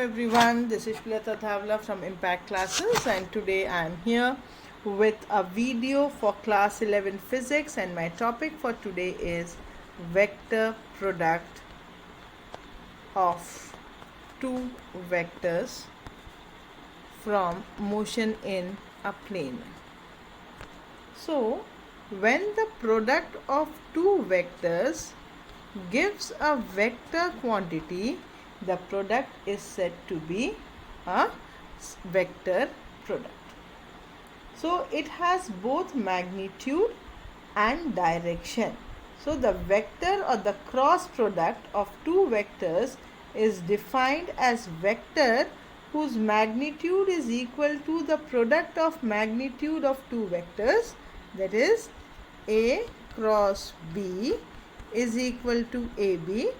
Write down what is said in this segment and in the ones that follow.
Everyone, this is Shweta Thavla from Impact Classes, and today I am here with a video for class 11 physics, and my topic for today is vector product of two vectors from motion in a plane. So when the product of two vectors gives a vector quantity, the product is said to be a vector product. So it has both magnitude and direction. So the vector or the cross product of two vectors is defined as vector whose magnitude is equal to the product of magnitude of two vectors, that is A cross B is equal to AB,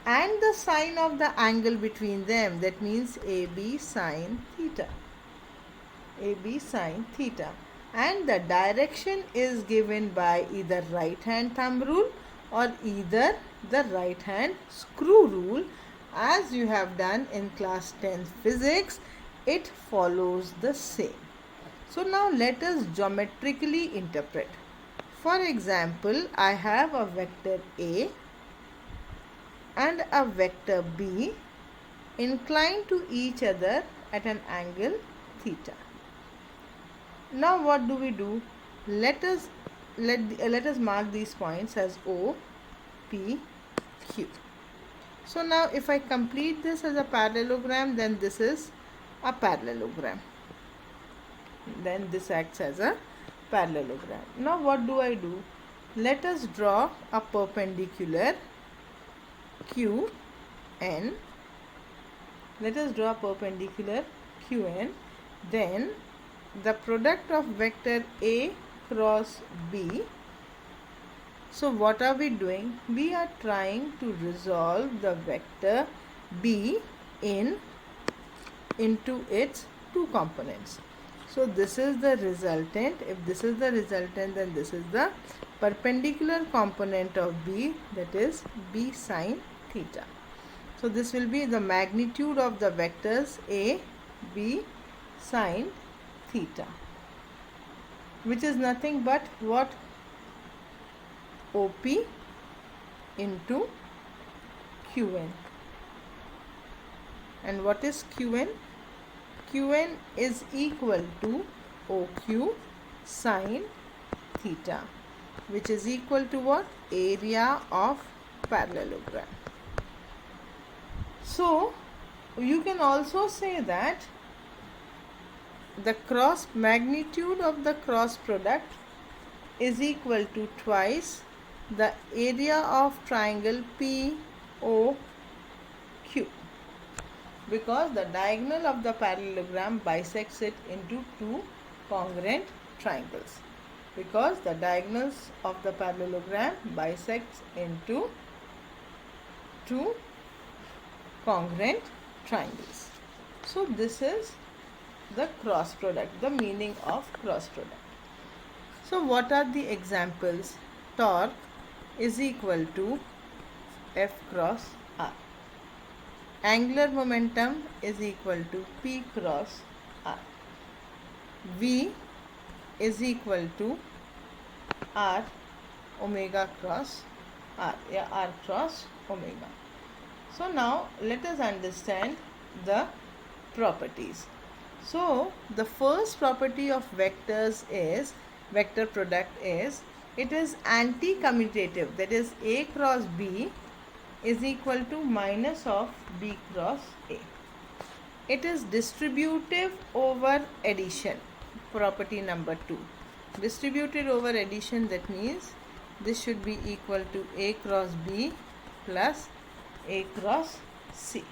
and the sine of the angle between them, that means AB sine theta. AB sine theta. And the direction is given by either right hand thumb rule or either the right hand screw rule. As you have done in class 10 physics, it follows the same. So now let us geometrically interpret. For example, I have a vector A and a vector B inclined to each other at an angle theta. Now what do? Let us mark these points as O, P, Q. So now if I complete this as a parallelogram, then this is a parallelogram. Then this acts as a parallelogram. Now what do? Let us draw a perpendicular QN. Let us draw a perpendicular QN. Then the product of vector A cross B. So what are we doing? We are trying to resolve the vector B into its two components. So this is the resultant. If this is the resultant, then this is the perpendicular component of B, that is B sine theta. So this will be the magnitude of the vectors A, B sine theta, which is nothing but what? OP into QN. And what is QN? QN is equal to OQ sine theta, which is equal to what? Area of parallelogram. So you can also say that the cross magnitude of the cross product is equal to twice the area of triangle POQ, because the diagonal of the parallelogram bisects it into two congruent triangles. Because the diagonals of the parallelogram bisects into two congruent triangles. So this is the cross product, the meaning of cross product. So what are the examples? Torque is equal to F cross R. Angular momentum is equal to P cross R. V is equal to R omega cross R, R cross omega. So now let us understand the properties. So the first property of vectors is, vector product is, it is anti-commutative, that is A cross B is equal to minus of B cross A. It is distributive over addition, property number 2. Distributed over addition, that means this should be equal to A cross B plus A cross C.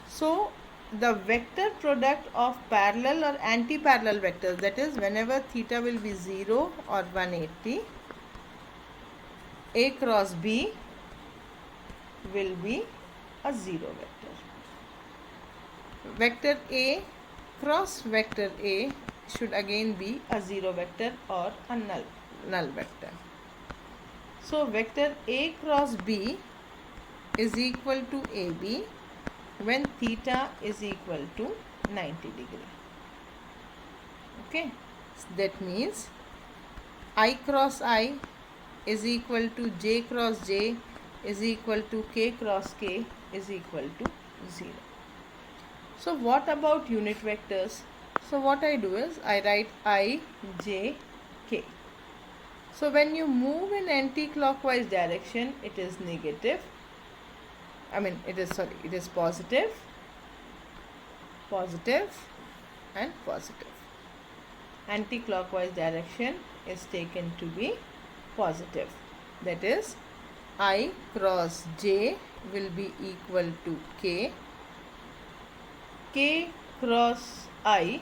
So the vector product of parallel or anti-parallel vectors, that is whenever theta will be 0 or 180, A cross B will be a 0 vector. Vector A cross vector A should again be a 0 vector or a null vector. So vector A cross B is equal to AB when theta is equal to 90 degree. Okay, that means I cross I is equal to j cross j is equal to k cross k is equal to 0. So what about unit vectors? So what I do is I write I, j, k. So when you move in anti-clockwise direction, it is negative. It is positive, positive and positive. Anti-clockwise direction is taken to be positive. That is, I cross j will be equal to k. K cross I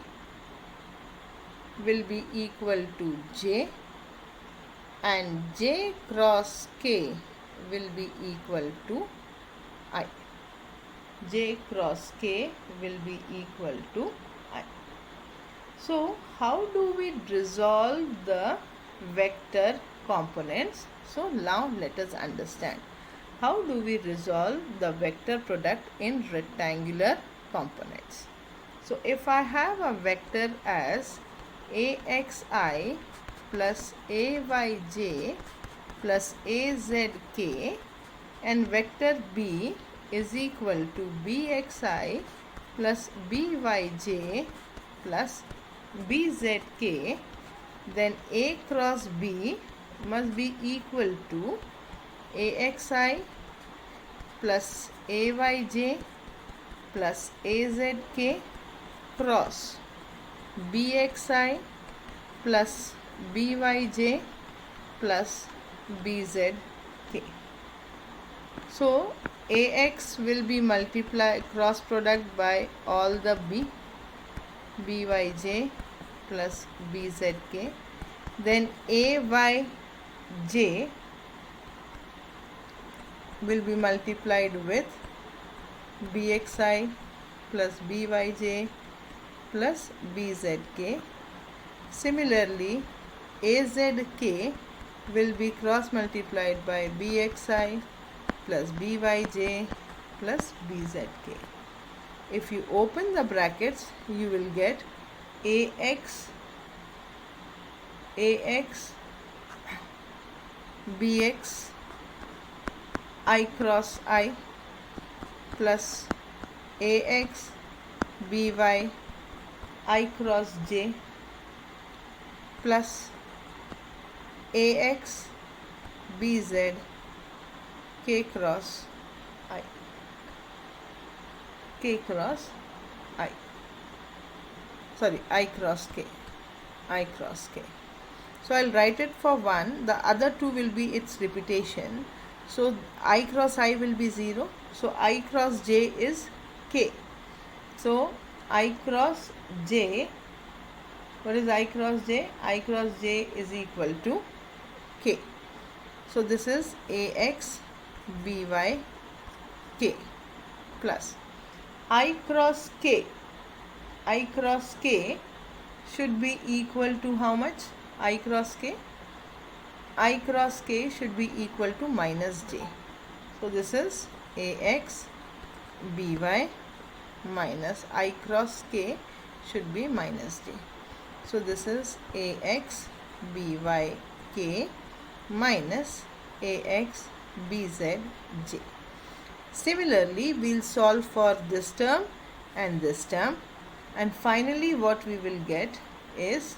will be equal to j, and j cross k will be equal to I. J cross k will be equal to I. So how do we resolve the vector components? So now let us understand. How do we resolve the vector product in rectangular components? So if I have a vector as axi plus ayj plus azk, and vector b is equal to bxi plus byj plus bzk, then a cross b must be equal to axi plus ayj plus azk cross bxi plus byj plus bzk. So ax will be multiplied cross product by all the byj plus bzk, then ayj will be multiplied with bxi plus byj plus bzk. Similarly, azk will be cross multiplied by bxi plus byj plus bzk. If you open the brackets, you will get ax bx I cross I plus ax by I cross j plus ax bz k cross I. I cross k. So I'll write it for one. The other two will be its repetition. So I cross I will be 0. So I cross j is k. So I cross j, what is I cross j? I cross j is equal to k. So this is ax by k plus I cross k. I cross k should be equal to how much? I cross k? I cross k should be equal to minus j. So this is ax by minus I cross k should be minus j. So this is ax by k minus ax bz j. Similarly, we'll solve for this term and this term, and finally what we will get is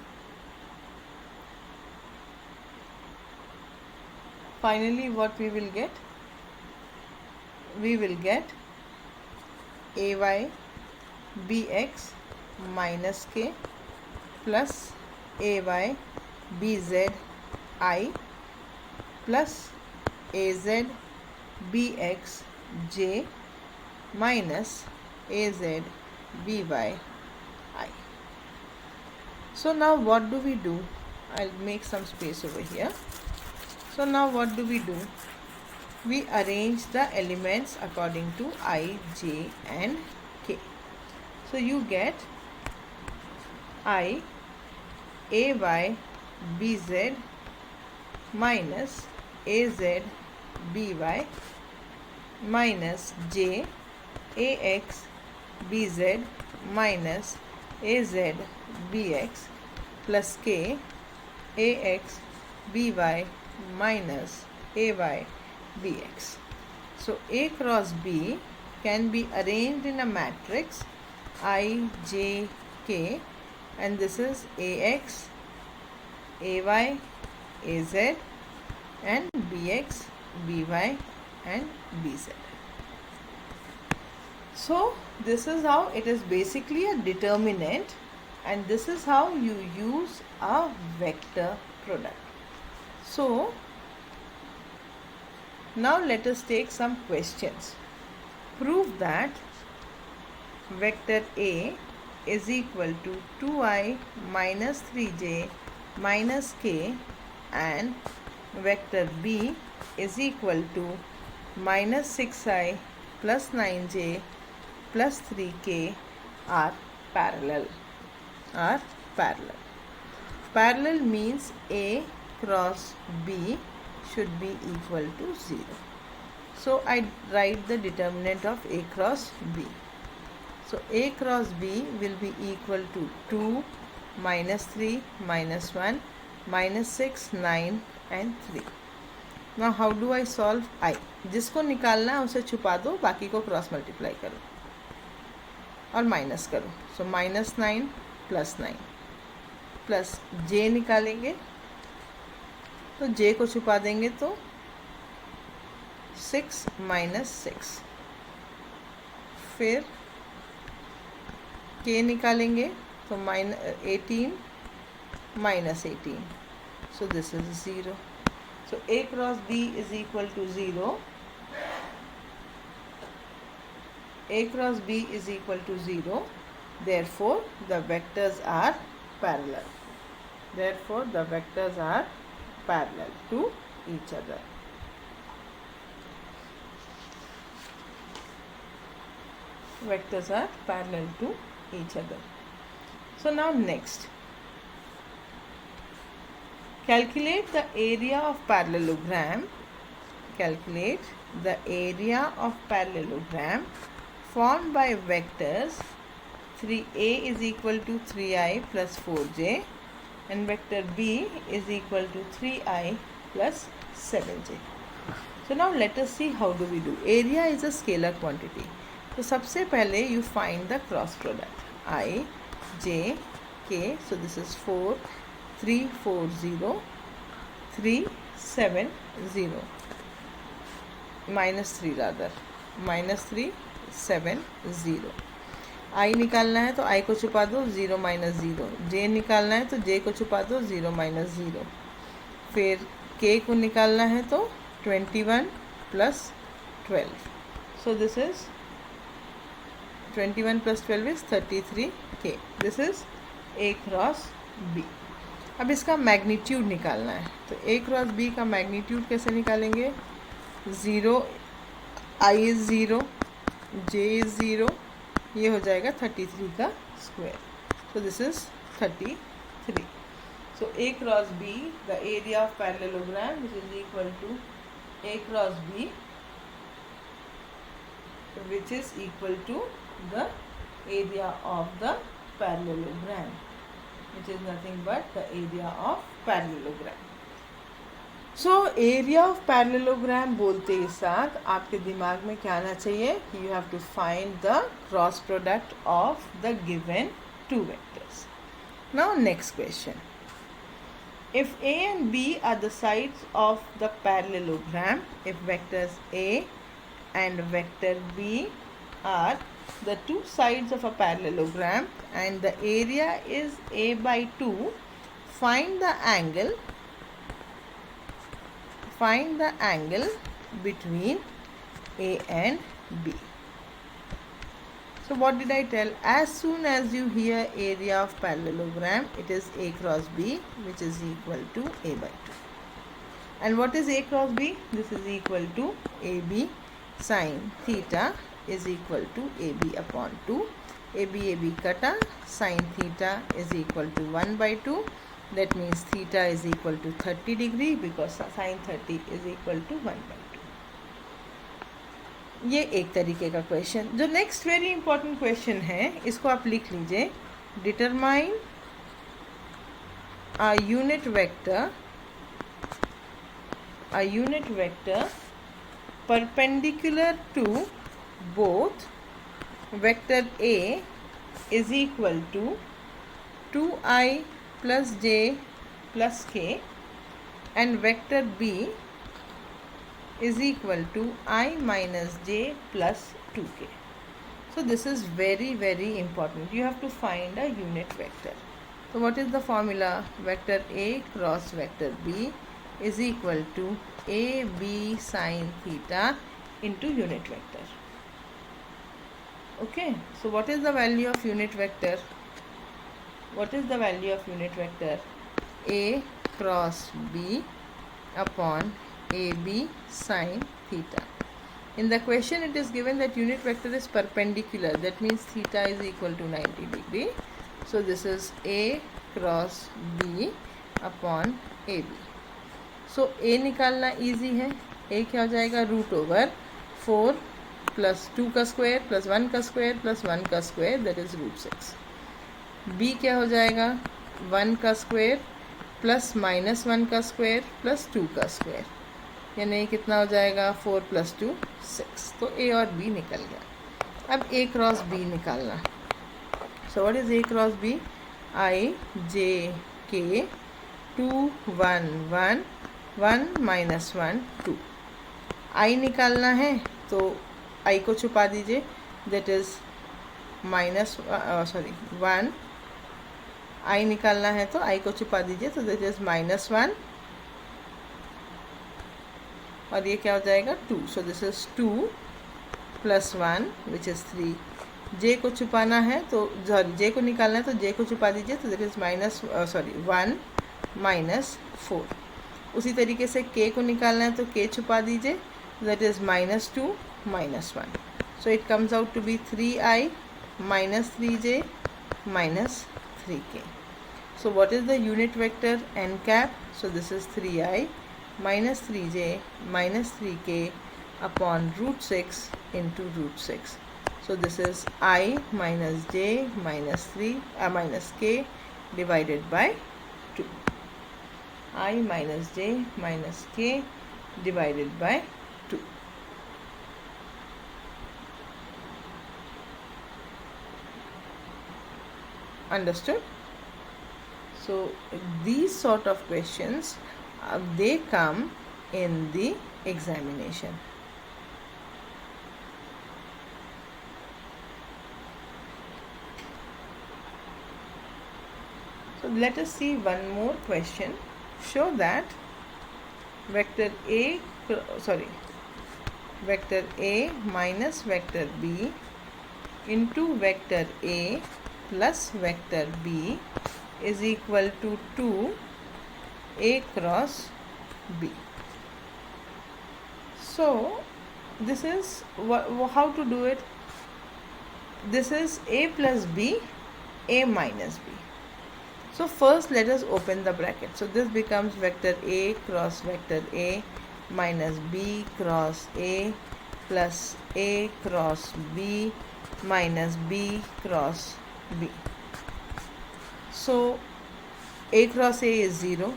we will get ay bx minus k plus ay bz I plus az bx j minus az by I. So now what do we do? I'll make some space over here. So now what do? We arrange the elements according to I, j and k. So you get I ay bz minus az by minus j ax bz minus az bx plus k ax by minus ay bx. So A cross B can be arranged in a matrix I, J, K, and this is Ax, Ay, Az, and Bx, By, and Bz. So this is how it is basically a determinant, and this is how you use a vector product. So now let us take some questions. Prove that vector A is equal to 2i minus 3j minus k and vector B is equal to minus 6i plus 9j plus 3k are parallel. Parallel means A cross B should be equal to 0. So I write the determinant of A cross B. So A cross B will be equal to 2, minus 3, minus 1, minus 6, 9 and 3. Now how do I solve I? जिसको निकालना है उसे छुपा दो, बाकी को cross multiply करो और माइनस करो. So minus 9 plus 9 plus J निकालेंगे तो J को छुपा देंगे तो 6 माइनस 6. फिर K निकालेंगे तो 18 minus 18. So this is 0. So A cross B is equal to 0. A cross B is equal to 0. Therefore, the vectors are parallel. Therefore, the vectors are parallel to each other. Vectors are parallel to each other. So now next. Calculate the area of parallelogram. Calculate the area of parallelogram formed by vectors 3a is equal to 3i plus 4j and vector b is equal to 3i plus 7j. So now let us see how do we do. Area is a scalar quantity. So सबसे पहले you find the cross product I, j, k. So this is 4, 3, 4, 0, 3, 7, 0. minus 3 rather. minus 3, 7, 0. I निकालना है तो I को छुपा दो 0 minus 0. J निकालना है तो J को छुपा दो 0 माइनस 0. फिर K को निकालना है तो 21 plus 12. So this is 21 plus 12 is 33k. This is A cross B. अब इसका मैग्नीट्यूड निकालना है तो A क्रॉस B का मैग्नीट्यूड कैसे निकालेंगे. 0 I इज़ 0, J इज़ 0, ये हो जाएगा 33 का square. So this is 33. So A cross B the area of parallelogram which is equal to A cross B which is equal to the area of the parallelogram, which is nothing but the area of parallelogram. So area of parallelogram बोलते ही साथ आपके दिमाग में क्या आना चाहिए. You have to find the cross product of the given two vectors. Now next question. If A and B are the sides of the parallelogram, if vectors A and vector B are the two sides of a parallelogram and the area is A by 2, find the angle between A and B. So what did I tell? As soon as you hear area of parallelogram, it is A cross B, which is equal to A by 2. And what is A cross B? This is equal to AB sin theta is equal to AB upon 2. AB kata, sin theta is equal to 1 by 2. That means theta is equal to 30 degree because sin 30 is equal to 1 by ये एक तरीके का question. जो next very important question है, इसको आप लिख लीजिए। Determine a unit vector perpendicular to both vector A is equal to 2i plus j plus k and vector B is equal to I minus j plus 2k. So this is very very important. You have to find a unit vector. So what is the formula? Vector A cross vector B is equal to AB sin theta into unit vector. Okay, so what is the value of unit vector? What is the value of unit vector? A cross B upon AB sin theta. In the question it is given that unit vector is perpendicular, that means theta is equal to 90 degree. So this is A cross B upon AB. So A निकालना easy है. A क्या हो जाएगा? Root over 4 plus 2 का square plus 1 का square plus 1 का square, that is root 6. B क्या हो जाएगा? 1 का स्क्वायर प्लस माइनस 1 का स्क्वायर प्लस 2 का स्क्वायर, यानी कितना हो जाएगा? 4 प्लस 2 6. तो A और B निकल गया. अब A क्रॉस B निकालना. So what is A cross B? I, J, K, 2, 1, 1, 1 minus 1, 2. I निकालना है तो I को छुपा दीजिए, that is minus 1. I निकालना है तो I को छुपा दीजिए, तो that is minus 1 और ये क्या हो जाएगा? 2. So this is 2 plus 1 which is 3. J को छुपाना है तो J को निकालना है तो J को छुपा दीजिए, तो दैट इज़ 1 माइनस 4. उसी तरीके से K को निकालना है तो K छुपा दीजिए, that is -2 -1. So it comes out to be 3i minus 3j minus 3k. So what is the unit vector n cap? So this is 3i minus 3j minus 3k upon root 6 into root 6. So this is I minus j minus 3 minus k divided by 2. I minus j minus k divided by 2. Understood? So these sort of questions they come in the examination. So let us see one more question. Show that vector A minus vector B into vector A plus vector B is equal to 2A cross B. So this is how to do it. This is A plus B, A minus B. So first let us open the bracket. So this becomes vector A cross vector A minus B cross A plus A cross B minus B cross B. So A cross A is 0,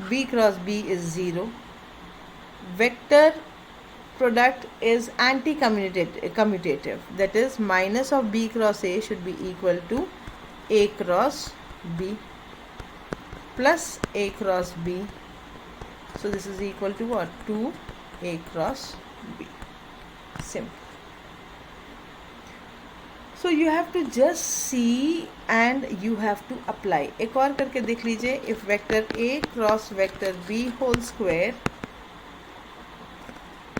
B cross B is 0. Vector product is anti-commutative, that is minus of B cross A should be equal to A cross B plus A cross B. So this is equal to what? 2A cross B. Simple. So you have to just see and you have to apply. एक और करके देख लीजिए. If vector A cross vector B whole square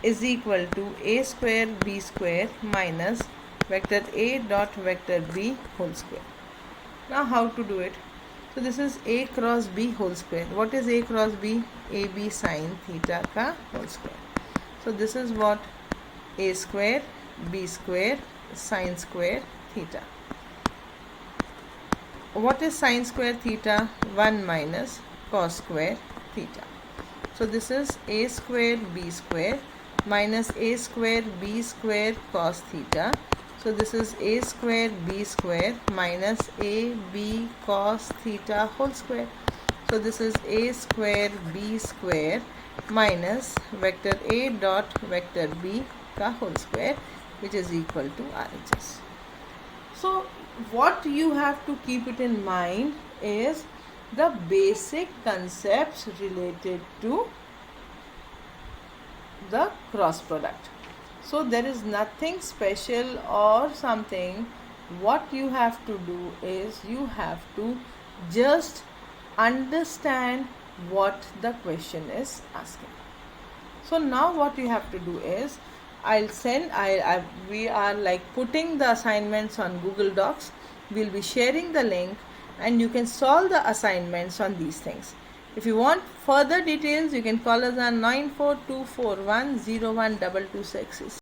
is equal to A square B square minus vector A dot vector B whole square. Now how to do it? So this is A cross B whole square. What is A cross B? AB sin theta का whole square. So this is what? A square B square sin square theta. What is sin square theta? 1 minus cos square theta. So this is A square B square minus a square b square cos theta. So this is a square b square minus a b cos theta whole square. So this is a square b square minus vector a dot vector b ka whole square, which is equal to RHS. So what you have to keep it in mind is the basic concepts related to the cross product. So there is nothing special or something. What you have to do is you have to just understand what the question is asking. So now what you have to do is we are like putting the assignments on Google Docs. We'll be sharing the link and you can solve the assignments on these things. If you want further details, you can call us on 94241012226.